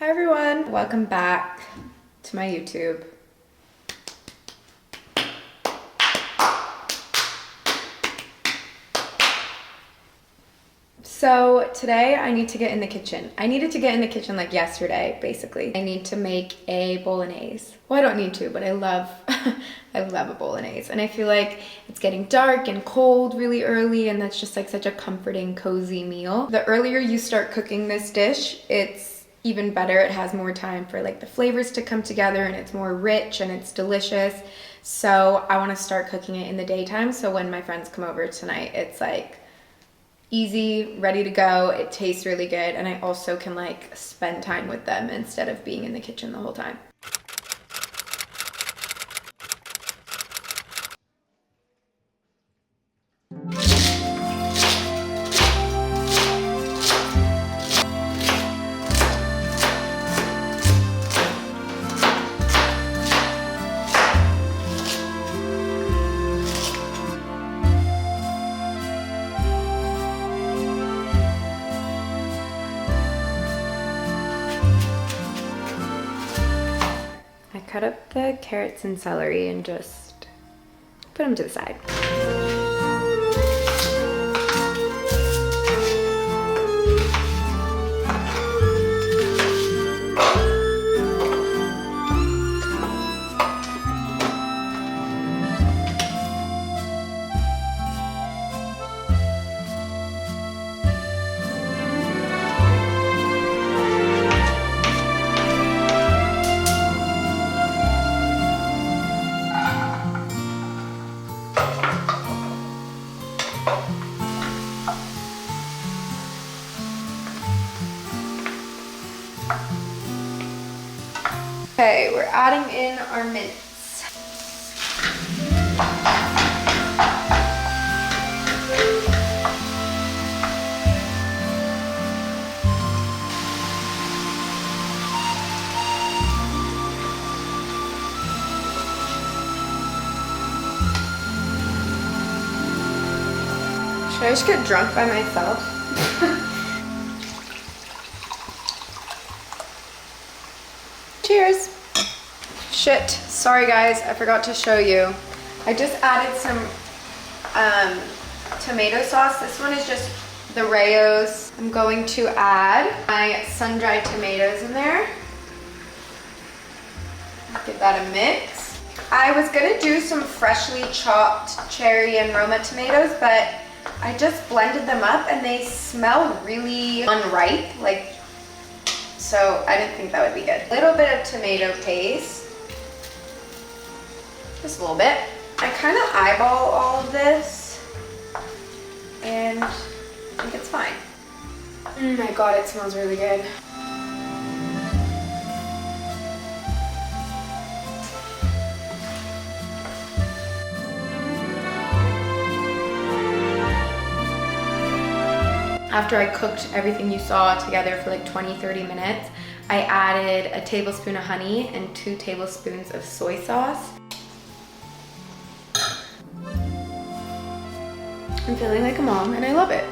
Hi everyone, welcome back to my YouTube. So today I need to get in the kitchen. I needed to get in the kitchen like yesterday, basically. I need to make a Bolognese. Well, I don't need to, but I love, I love a Bolognese. And I feel like it's getting dark and cold really early, and that's just like such a comforting, cozy meal. The earlier you start cooking this dish, it's even better. It has more time for like the flavors to come together, and it's more rich and it's delicious. So I want to start cooking it in the daytime, so when my friends come over tonight, it's like easy, ready to go. It tastes really good, and I also can like spend time with them instead of being in the kitchen the whole time. Cut up the carrots and celery and just put them to the side. Okay, we're adding in our mince. Should I just get drunk by myself? Cheers. Shit, sorry guys, I forgot to show you. I just added some tomato sauce. This one is just the Rayos. I'm going to add my sun-dried tomatoes in there. Give that a mix. I was gonna do some freshly chopped cherry and Roma tomatoes, but I just blended them up and they smell really unripe, so I didn't think that would be good. A little bit of tomato paste. Just a little bit. I kind of eyeball all of this and I think it's fine. Oh my god, it smells really good. After I cooked everything you saw together for like 20-30 minutes, I added a tablespoon of honey and 2 tablespoons of soy sauce. I'm feeling like a mom and I love it.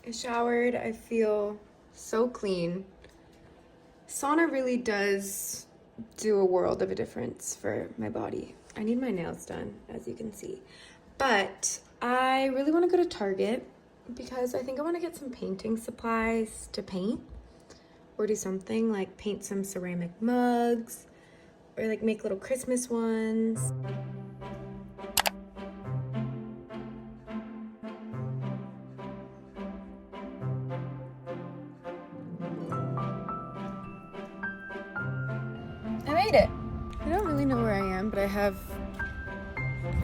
I showered. I feel so clean. Sauna really does do a world of a difference for my body. I need my nails done, as you can see. But I really want to go to Target because I think I want to get some painting supplies to paint or do something like paint some ceramic mugs or like make little Christmas ones. I made it. I don't really know where I am, but I have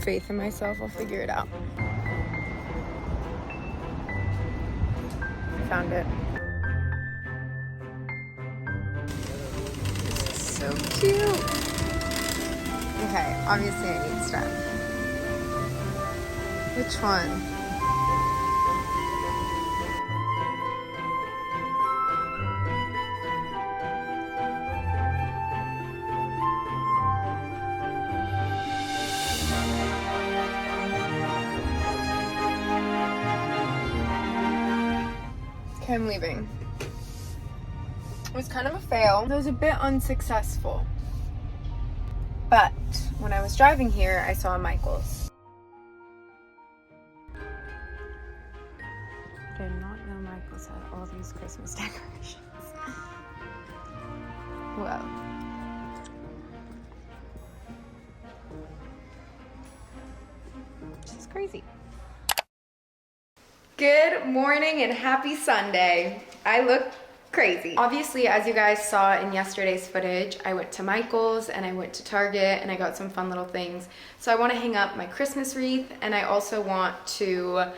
faith in myself. I'll figure it out. I found it. This is so cute. Okay, obviously I need stuff. Which one? Okay, I'm leaving. It was kind of a fail. It was a bit unsuccessful. But when I was driving here, I saw Michael's. I did not know Michael's had all these Christmas decorations. Whoa. This is crazy. Good morning and happy Sunday. I look crazy. Obviously, as you guys saw in yesterday's footage, I went to Michael's and I went to Target and I got some fun little things. So I want to hang up my Christmas wreath and I also want to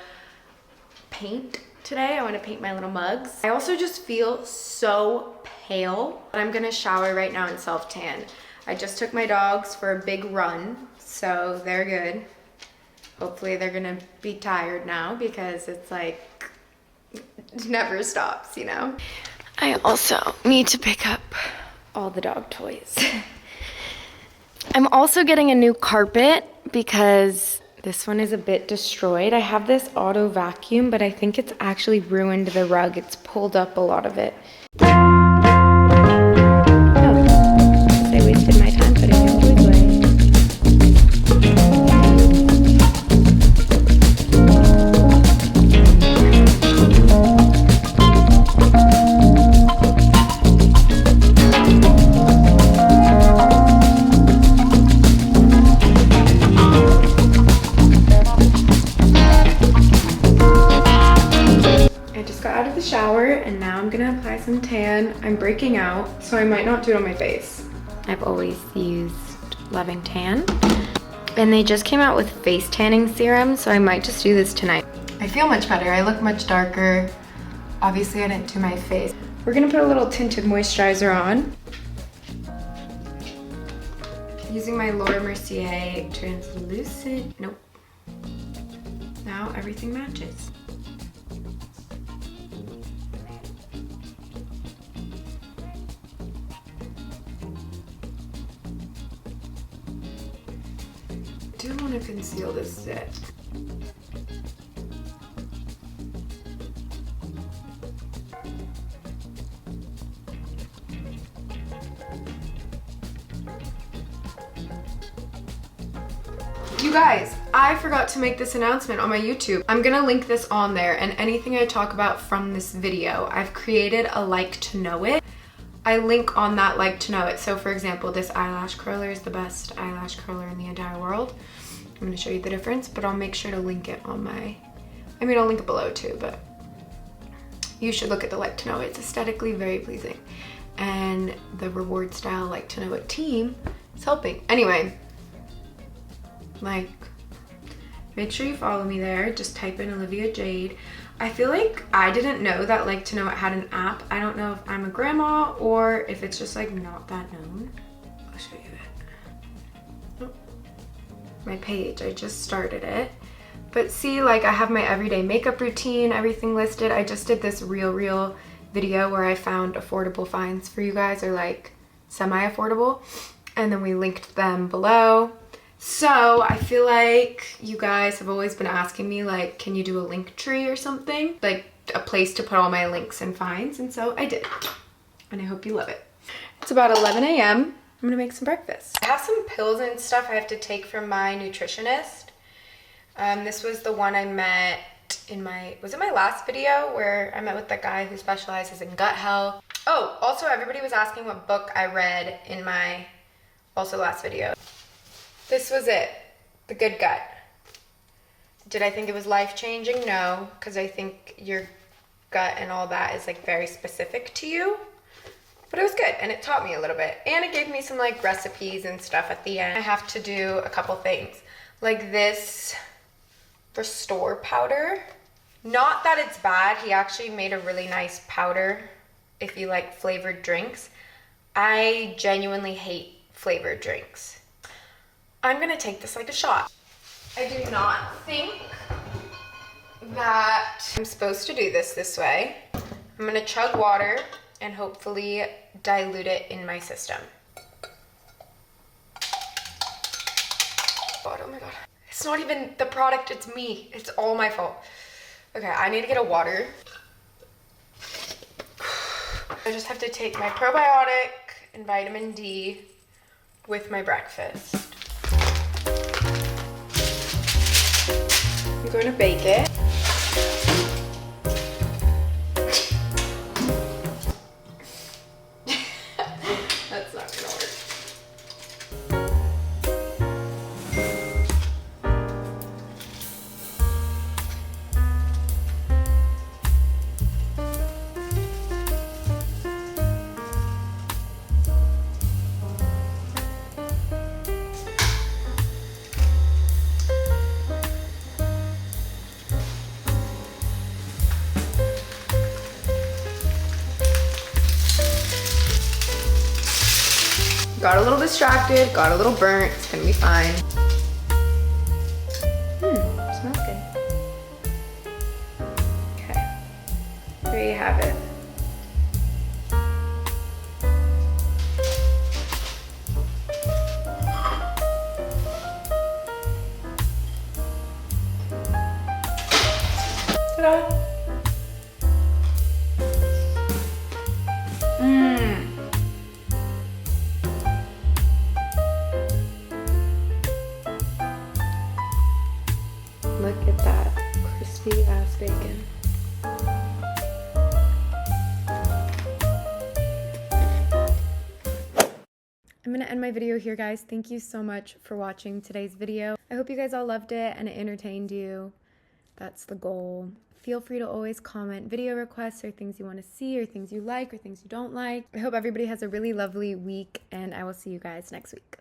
paint today. I want to paint my little mugs. I also just feel so pale. I'm gonna shower right now and self-tan. I just took my dogs for a big run, so they're good. Hopefully they're gonna be tired now because it's like, it never stops, you know? I also need to pick up all the dog toys. I'm also getting a new carpet because this one is a bit destroyed. I have this auto vacuum, but I think it's actually ruined the rug. It's pulled up a lot of it. Oh, I wasted my time putting the toys away. Shower and now I'm gonna apply some tan. I'm breaking out, so I might not do it on my face. I've always used Loving Tan and they just came out with face tanning serum, so I might just do this tonight. I feel much better. I look much darker. Obviously I didn't do my face. We're gonna put a little tinted moisturizer on. Using my Laura Mercier translucent. Nope. Now everything matches. I do want to conceal this zit. You guys, I forgot to make this announcement on my YouTube. I'm gonna link this on there, and anything I talk about from this video, I've created a like to know it. I link on that like to know it. So for example, this eyelash curler is the best eyelash curler in the entire world. I'm gonna show you the difference, but I'll make sure to link it on my, I'll link it below too, but you should look at the like to know it. It's aesthetically very pleasing. And the reward style like to know it team is helping. Anyway, like, make sure you follow me there. Just type in Olivia Jade. I feel like I didn't know that like to know it had an app. I don't know if I'm a grandma or if it's just like not that known. I'll show you it. Oh. My page, I just started it. But see, like I have my everyday makeup routine, everything listed. I just did this real video where I found affordable finds for you guys, or like semi-affordable. And then we linked them below. So I feel like you guys have always been asking me like, can you do a link tree or something? Like a place to put all my links and finds, and so I did. And I hope you love it. It's about 11 a.m. I'm gonna make some breakfast. I have some pills and stuff I have to take from my nutritionist. This was the one I met in was it my last video where I met with the guy who specializes in gut health. Oh, also everybody was asking what book I read in my also last video. This was it, The Good Gut. Did I think it was life-changing? No, because I think your gut and all that is like very specific to you. But it was good, and it taught me a little bit. And it gave me some like recipes and stuff at the end. I have to do a couple things. Like this Restore powder. Not that it's bad. He actually made a really nice powder if you like flavored drinks. I genuinely hate flavored drinks. I'm gonna take this like a shot. I do not think that I'm supposed to do this way. I'm gonna chug water and hopefully dilute it in my system. God, oh my God. It's not even the product, it's me. It's all my fault. Okay, I need to get a water. I just have to take my probiotic and vitamin D with my breakfast. I'm going to bake it. That's not gonna work. Got a little distracted, got a little burnt, it's gonna be fine. Smells good. Okay, there you have it. Ta-da! Look at that crispy ass bacon. I'm gonna end my video here, guys. Thank you so much for watching today's video. I hope you guys all loved it and it entertained you. That's the goal. Feel free to always comment video requests or things you want to see or things you like or things you don't like. I hope everybody has a really lovely week and I will see you guys next week.